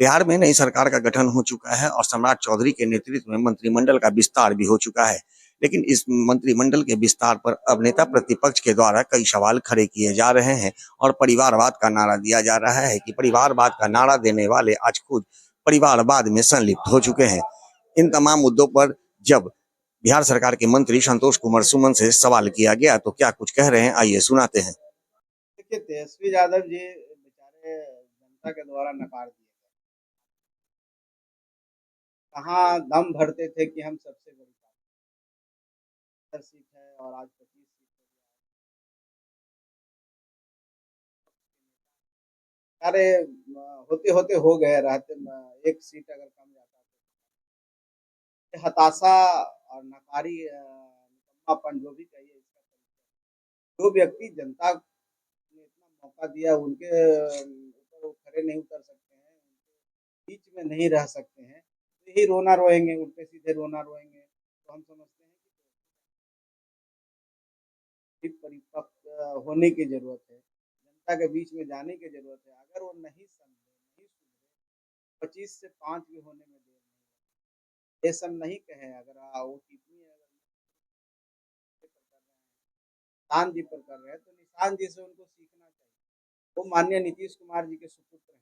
बिहार में नई सरकार का गठन हो चुका है और सम्राट चौधरी के नेतृत्व में मंत्रिमंडल का विस्तार भी हो चुका है। लेकिन इस मंत्रिमंडल के विस्तार पर अब नेता प्रतिपक्ष के द्वारा कई सवाल खड़े किए जा रहे हैं और परिवारवाद का नारा दिया जा रहा है कि परिवारवाद का नारा देने वाले आज खुद परिवारवाद में संलिप्त हो चुके हैं। इन तमाम मुद्दों पर जब बिहार सरकार के मंत्री संतोष कुमार सुमन से सवाल किया गया तो क्या कुछ कह रहे हैं, आइए सुनाते हैं। देखिए, तेजस्वी यादव जी बेचारे जनता के द्वारा नकार दिए गए। कहाँ दम भरते थे कि हम सबसे बड़ी पार्टी सीट है और आज 25 सीट हो गया। अरे होते होते हो गए रहते एक सीट अगर कम जाता तो हताशा और नकारी निकम्मापन जो भी कहिए इसका जो व्यक्ति जनता ने इतना मौका दिया उनके ऊपर वो खड़े नहीं उतर सकते हैं, बीच में नहीं रह सकते हैं, तो यही रोना रोएंगे, उल्टे सीधे रोना रोएंगे। तो हम समझते हैं कि परिपक्व होने की जरूरत है, जनता के बीच में जाने की जरूरत है। अगर वो नहीं समझे, नहीं सुधरे, 25 से 5 भी होने में देर नहीं। ये सब नहीं कहे अगर वो टिप्पणी अगर निशान जी पर कर रहे हैं तो निशान जी से उनको सीखना चाहिए। वो माननीय नीतीश कुमार जी के सुपुत्र हैं।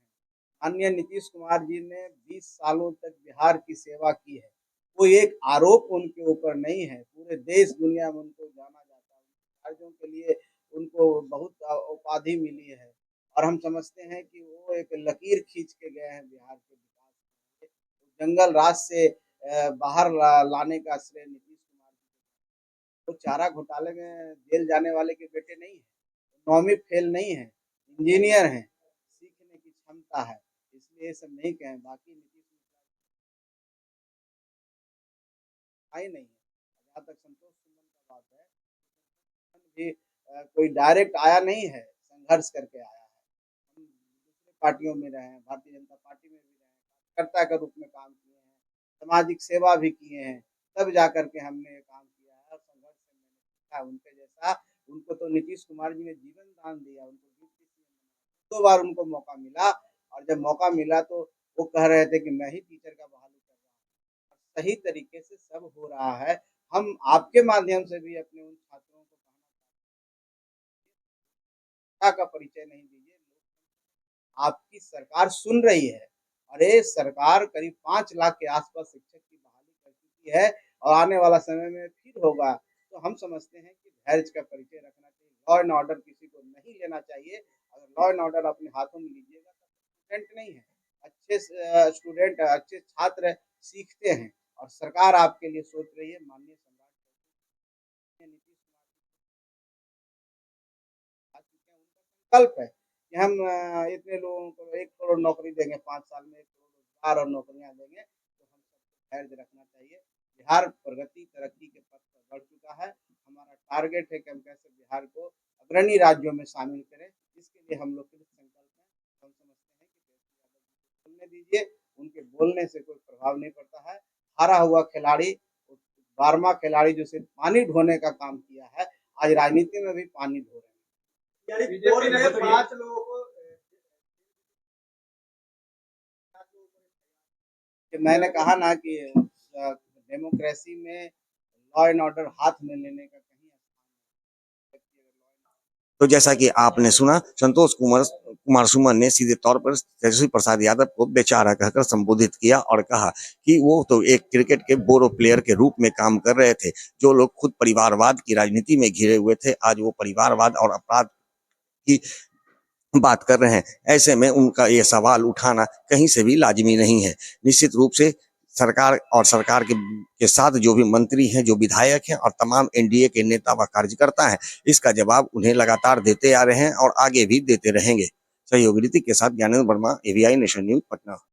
माननीय नीतीश कुमार जी ने 20 सालों तक बिहार की सेवा की है। कोई एक आरोप उनके ऊपर नहीं है, पूरे देश दुनिया में उनको जाना जाता है। कार्यों के लिए उनको बहुत उपाधि मिली है और हम समझते हैं कि वो एक लकीर खींच के गए हैं बिहार के विकास के लिए। जंगल राज से बाहर लाने का श्रेय नीतीश कुमार जी को। वो चारा घोटाले में जेल जाने वाले के बेटे नहीं है, 9वीं फेल नहीं है, इंजीनियर हैं, सीखने की क्षमता है, इसलिए ये सब नहीं कहें। बाकी नीतीश आई नहीं है। जहाँ तक संतोष सुमन का बात है, भी कोई डायरेक्ट आया नहीं है, संघर्ष करके आया है। हम दूसरे पार्टियों में रहे हैं, भारतीय जनता पार्टी में भी रहे हैं, कार्यकर्ता के रूप में काम किए हैं, सामाजिक सेवा भी किए हैं, तब जा करके हमने ये काम किया है और संघर्ष से मैंने सीखा उनके जैसा। उनको तो नीतीश कुमार जी ने जीवन दान दिया, उनको 2 बार उनको मौका मिला और जब मौका मिला तो वो कह रहे थे कि मैं ही टीचर का बहाली कर रहा हूँ। सही तरीके से सब हो रहा है। हम आपके माध्यम से भी अपने उन छात्रों को का परिचय नहीं दीजिए। आपकी सरकार सुन रही है और ये सरकार करीब 5 लाख के आसपास शिक्षक की बहाली कर चुकी है और आने वाला समय में फिर होगा। तो हम समझते हैं कि धैर्य का परिचय रखना चाहिए। लॉ एंड ऑर्डर किसी को नहीं लेना चाहिए। अगर लॉ एंड ऑर्डर अपने हाथों में लीजिएगा तो स्टूडेंट नहीं है, अच्छे स्टूडेंट अच्छे छात्र सीखते हैं और सरकार आपके लिए सोच रही है। माननीय सम्राट नीतीश कुमार संकल्प है कि हम इतने लोगों को 1 करोड़ नौकरी देंगे, 5 साल में 1 करोड़ रोजगार और नौकरियां देंगे। तो हम सबको धैर्य रखना चाहिए। बिहार प्रगति तरक्की के पथ पर बढ़ चुका है। हमारा टारगेट है कि हम कैसे बिहार को अग्रणी राज्यों में शामिल करें। इसके लिए हम लोग कृत संकल्प हैं। हम समझते हैं कि बोलने दीजिए, उनके बोलने से कोई प्रभाव नहीं पड़ता है। हारा हुआ खिलाड़ी, 12वां खिलाड़ी जो सिर्फ पानी ढोने का काम किया है, आज राजनीति में भी पानी ढो रहे हैं। बीजेपी ने 5 लोगों को कि मैंने कहा ना कि डेमोक्रेसी में लॉ एंड ऑर्डर हाथ में लेने का कहीं तो जैसा कि आपने सुना, संतोष कुमार सुमन ने सीधे तौर पर तेजस्वी प्रसाद यादव को बेचारा कहकर संबोधित किया और कहा कि वो तो एक क्रिकेट के बोरो प्लेयर के रूप में काम कर रहे थे। जो लोग खुद परिवारवाद की राजनीति में घिरे हुए थे, आज वो परिवारवाद और अपराध की बात कर रहे हैं। ऐसे में उनका ये सवाल उठाना कहीं से भी लाजिमी नहीं है। निश्चित रूप से सरकार और सरकार के साथ जो भी मंत्री हैं, जो विधायक हैं और तमाम एनडीए के नेता व कार्यकर्ता हैं, इसका जवाब उन्हें लगातार देते आ रहे हैं और आगे भी देते रहेंगे। सहयोगी ऋतिक के साथ Gyanendra Verma, AVI nation news, Patna.